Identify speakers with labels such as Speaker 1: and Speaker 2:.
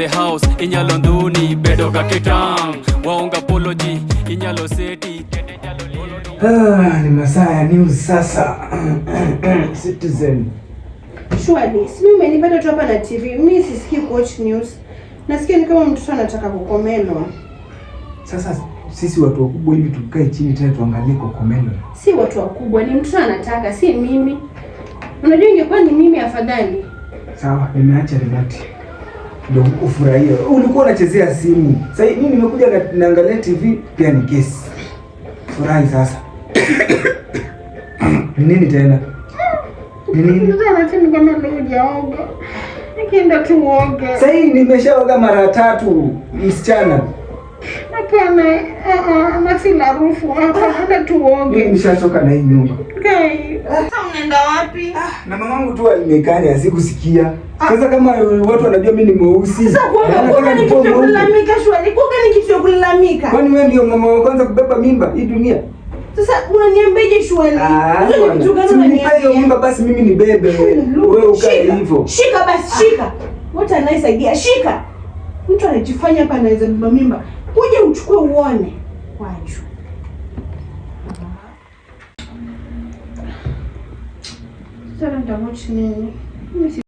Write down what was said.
Speaker 1: The house inyalo nduni bedo ga kitang waonga apology inyalo seti
Speaker 2: ni masaa ya news sasa. Citizen.
Speaker 3: Surely, si mimi umenipata tu hapa na TV. Mimi sisikii watch news. Nasikia ni kama mtoto anataka kukomelwa.
Speaker 2: Sasa sisi watu wakubwa hivi tukae chini tena tuangalie kukomelwa.
Speaker 3: Si watu wakubwa, ni mtoto anataka, si mimi. Unajua ingekuwa ni mimi afadhali.
Speaker 2: Sawa, nimeacha remote. Ndio ufurahie. Ulikuwa unachezea simu. Sasa mimi nimekuja naangalia TV pia ni kesi. Furahi sasa. Nini tena? Nini?
Speaker 3: Sasa nataka kama leo hujaoga. Nikienda tu uoge.
Speaker 2: Sasa hii nimeshaoga mara 3 msichana.
Speaker 3: Hapana, nafila harufu. Hapana tu uoge.
Speaker 2: Mimi nishachoka na hii nyumba.
Speaker 3: Okay. Sasa unaenda wapi?
Speaker 2: Na mamangu tu alimekanya asikusikia. Sasa kama watu wanajua mimi ni mweusi.
Speaker 3: Sasa kuoga ni kitu cha kulalamika shwari. Kuoga ni kitu cha kulalamika.
Speaker 2: Kwani wewe ndio mama wa kwanza kubeba mimba hii dunia?
Speaker 3: Sasa unaniambeje shwari? Unajua kitu gani unaniambia?
Speaker 2: Hiyo mimba basi mimi ni bebe. Wewe ukae hivyo.
Speaker 3: Shika basi shika. What a nice idea. Shika. Mtu anajifanya hapa anaweza beba mimba. Uje uchukue uone. Waju. Sasa nitawatch nini?